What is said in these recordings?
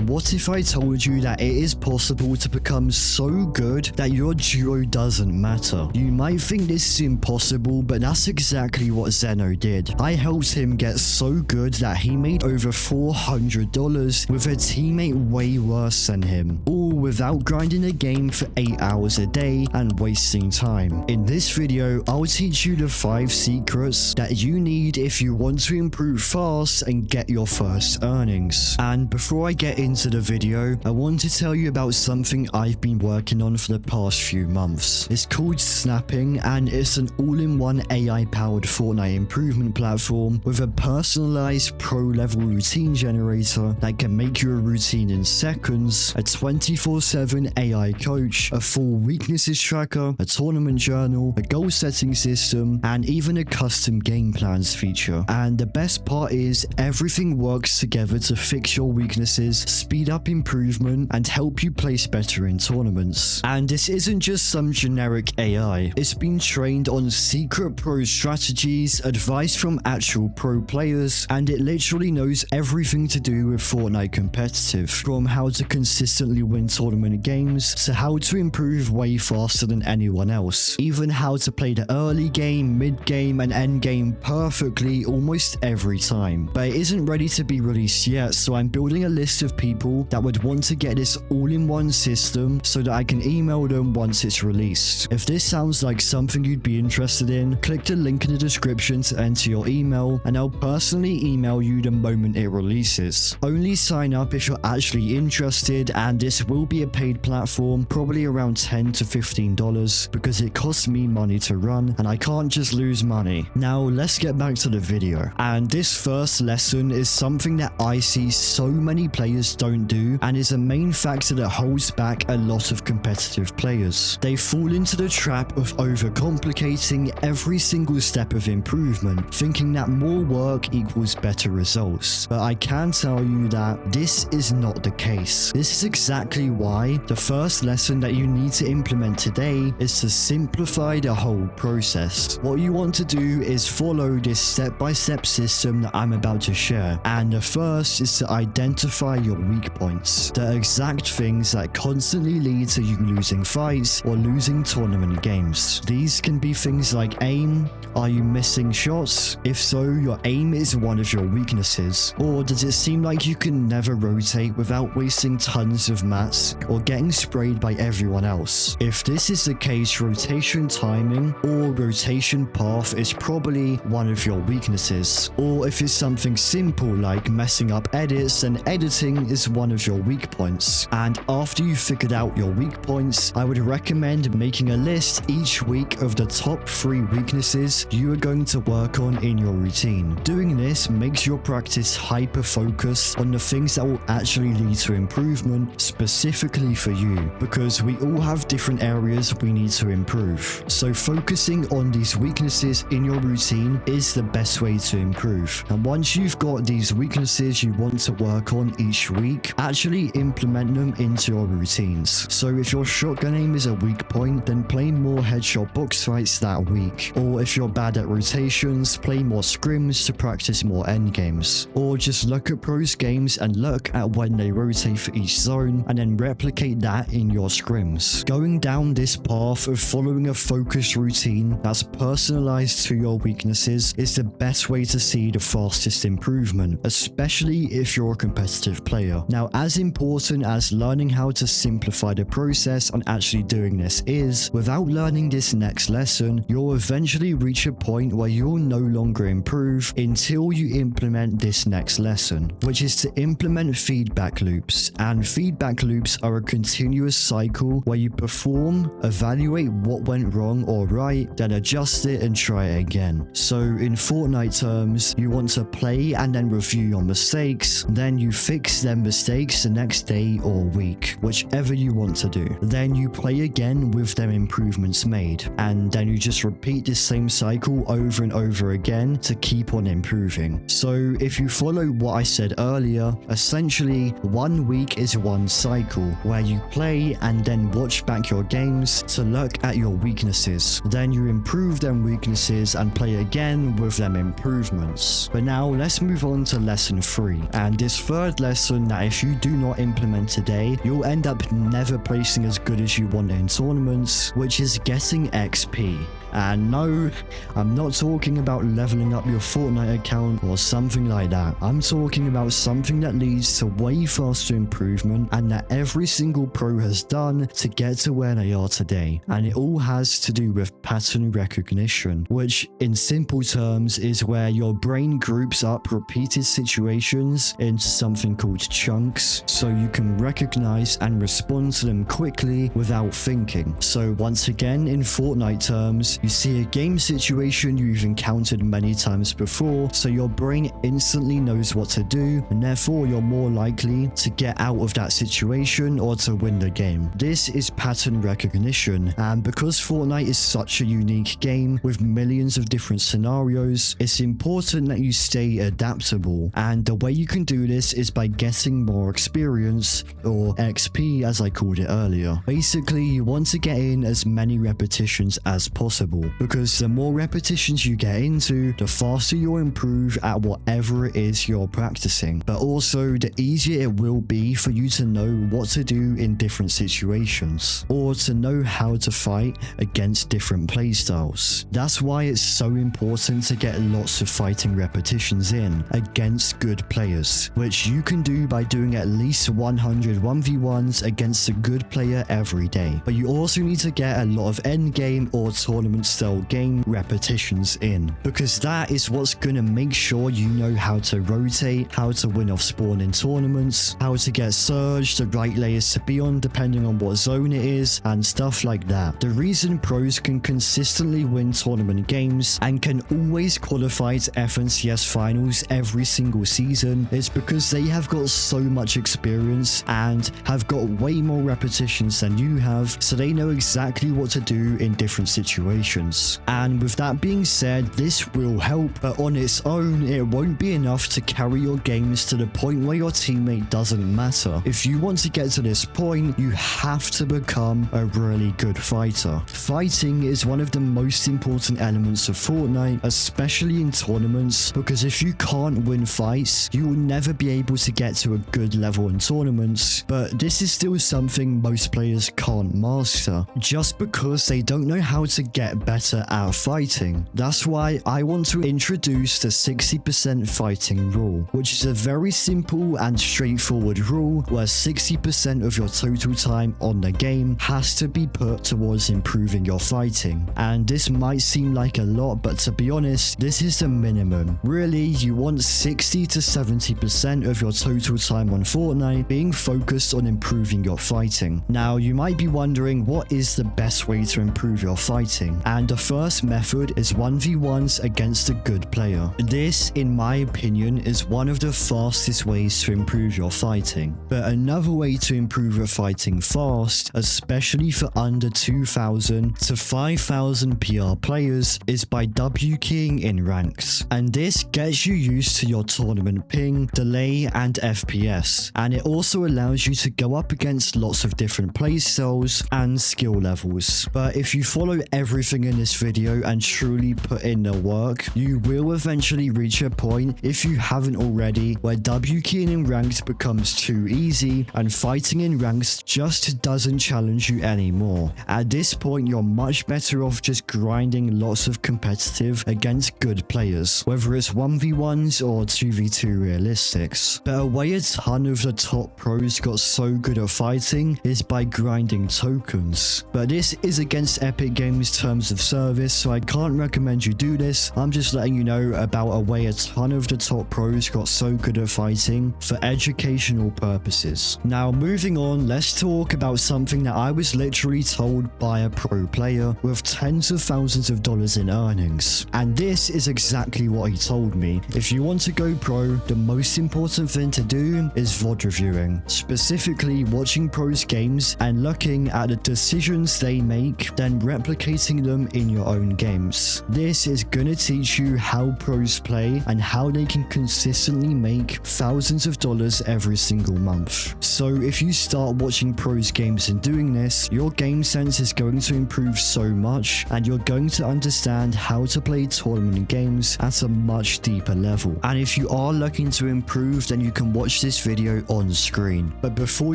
What if I told you that it is possible to become so good that your duo doesn't matter? You might think this is impossible, but that's exactly what Zeno did. I helped him get so good that he made over $400 with a teammate way worse than him, all without grinding a game for 8 hours a day and wasting time. In this video, I'll teach you the 5 secrets that you need if you want to improve fast and get your first earnings. And before I get into the video, I want to tell you about something I've been working on for the past few months. It's called Snapping, and it's an all-in-one AI-powered Fortnite improvement platform with a personalized pro-level routine generator that can make you a routine in seconds, a 24/7 AI coach, a full weaknesses tracker, a tournament journal, a goal setting system, and even a custom game plans feature. And the best part is everything works together to fix your weaknesses, speed up improvement, and help you place better in tournaments. And this isn't just some generic AI. It's been trained on secret pro strategies, advice from actual pro players, and it literally knows everything to do with Fortnite competitive, from how to consistently win tournament games to how to improve way faster than anyone else, even how to play the early game, mid game, and end game perfectly almost every time. But it isn't ready to be released yet, so I'm building a list of people that would want to get this all-in-one system so that I can email them once it's released. If this sounds like something you'd be interested in, click the link in the description to enter your email, and I'll personally email you the moment it releases. Only sign up if you're actually interested, and this will be a paid platform, probably around $10 to $15, because it costs me money to run and I can't just lose money. Now let's get back to the video. And this first lesson is something that I see so many players don't do, and is a main factor that holds back a lot of competitive players. They fall into the trap of overcomplicating every single step of improvement, thinking that more work equals better results. But I can tell you that this is not the case. This is exactly why the first lesson that you need to implement today is to simplify the whole process. What you want to do is follow this step-by-step system that I'm about to share. And the first is to identify your weak points, the exact things that constantly lead to you losing fights or losing tournament games. These can be things like aim. Are you missing shots? If so, your aim is one of your weaknesses. Or does it seem like you can never rotate without wasting tons of mats or getting sprayed by everyone else? If this is the case, rotation timing or rotation path is probably one of your weaknesses. Or if it's something simple like messing up edits, then editing is one of your weak points. And after you've figured out your weak points, I would recommend making a list each week of the top 3 weaknesses you are going to work on in your routine. Doing this makes your practice hyper-focused on the things that will actually lead to improvement specifically for you, because we all have different areas we need to improve. So focusing on these weaknesses in your routine is the best way to improve. And once you've got these weaknesses you want to work on each week, actually implement them into your routines. So if your shotgun aim is a weak point, then play more headshot box fights that week. Or if you're bad at rotations, play more scrims to practice more endgames. Or just look at pros games and look at when they rotate for each zone, and then replicate that in your scrims. Going down this path of following a focused routine that's personalized to your weaknesses is the best way to see the fastest improvement, especially if you're a competitive player. Now, as important as learning how to simplify the process and actually doing this is, without learning this next lesson, you'll eventually reach a point where you'll no longer improve until you implement this next lesson, which is to implement feedback loops. And feedback loops are a continuous cycle where you perform, evaluate what went wrong or right, then adjust it and try it again. So in Fortnite terms, you want to play and then review your mistakes, then you fix them mistakes the next day or week, whichever you want to do. Then you play again with them improvements made, and then you just repeat the same cycle over and over again to keep on improving. So if you follow what I said earlier, essentially 1 week is 1 cycle. cycle where you play and then watch back your games to look at your weaknesses. Then you improve them weaknesses and play again with them improvements. But now let's move on to lesson 3, and this third lesson that if you do not implement today, you'll end up never placing as good as you want in tournaments, which is getting XP. And no, I'm not talking about leveling up your Fortnite account or something like that. I'm talking about something that leads to way faster improvement and that every single pro has done to get to where they are today. And it all has to do with pattern recognition, which in simple terms is where your brain groups up repeated situations into something called chunks so you can recognize and respond to them quickly without thinking. So once again, in Fortnite terms, you see a game situation you've encountered many times before, so your brain instantly knows what to do, and therefore you're more likely to get out of that situation or to win the game. This is pattern recognition, and because Fortnite is such a unique game with millions of different scenarios, it's important that you stay adaptable, and the way you can do this is by getting more experience, or XP as I called it earlier. Basically, you want to get in as many repetitions as possible, because the more repetitions you get into, the faster you'll improve at whatever it is you're practicing, but also the easier it will be for you to know what to do in different situations, or to know how to fight against different playstyles. That's why it's so important to get lots of fighting repetitions in against good players, which you can do by doing at least 100 1v1s against a good player every day. But you also need to get a lot of endgame or tournament style game repetitions in, because that is what's gonna make sure you know how to rotate, how to win off spawn in tournaments, how to get surge, the right layers to be on depending on what zone it is, and stuff like that. The reason pros can consistently win tournament games and can always qualify to FNCS finals every single season is because they have got so much experience and have got way more repetitions than you have, so they know exactly what to do in different situations. And with that being said, this will help, but on its own, it won't be enough to carry your games to the point where your teammate doesn't matter. If you want to get to this point, you have to become a really good fighter. Fighting is one of the most important elements of Fortnite, especially in tournaments, because if you can't win fights, you will never be able to get to a good level in tournaments. But this is still something most players can't master, just because they don't know how to get better at fighting. That's why I want to introduce the 60% fighting rule, which is a very simple and straightforward rule where 60% of your total time on the game has to be put towards improving your fighting. And this might seem like a lot, but to be honest, this is the minimum. Really, you want 60 to 70% of your total time on Fortnite being focused on improving your fighting. Now, you might be wondering, what is the best way to improve your fighting? And the first method is 1v1s against a good player. This, in my opinion, is one of the fastest ways to improve your fighting. But another way to improve your fighting fast, especially for under 2,000 to 5,000 PR players, is by W keying in ranks. And this gets you used to your tournament ping, delay, and FPS. And it also allows you to go up against lots of different playstyles and skill levels. But if you follow everything in this video and truly put in the work, you will eventually reach a point, if you haven't already, where W keying in ranks becomes too easy and fighting in ranks just doesn't challenge you anymore. At this point, you're much better off just grinding lots of competitive against good players, whether it's 1v1s or 2v2 realistics. But a way a ton of the top pros got so good at fighting is by grinding tokens. But this is against Epic Games terms of service, so I can't recommend you do this. I'm just letting you know about a way a ton of the top pros got so good at fighting for educational purposes. Now, moving on, let's talk about something that I was literally told by a pro player with tens of thousands of dollars in earnings. And this is exactly what he told me. If you want to go pro, the most important thing to do is VOD reviewing, specifically watching pros games and looking at the decisions they make, then replicating them in your own games. This is gonna teach you how pros play and how they can consistently make thousands of dollars every single month. So if if you start watching pros games and doing this, your game sense is going to improve so much, and you're going to understand how to play tournament games at a much deeper level. And if you are looking to improve, then you can watch this video on screen. But before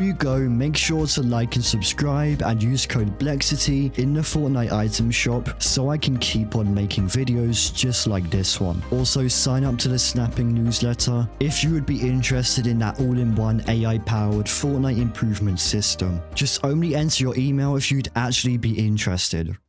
you go, make sure to like and subscribe and use code Blexiti in the Fortnite item shop so I can keep on making videos just like this one. Also, sign up to the snapping newsletter if you would be interested in that all-in-one AI-powered Fortnite improvement system. Just only enter your email if you'd actually be interested.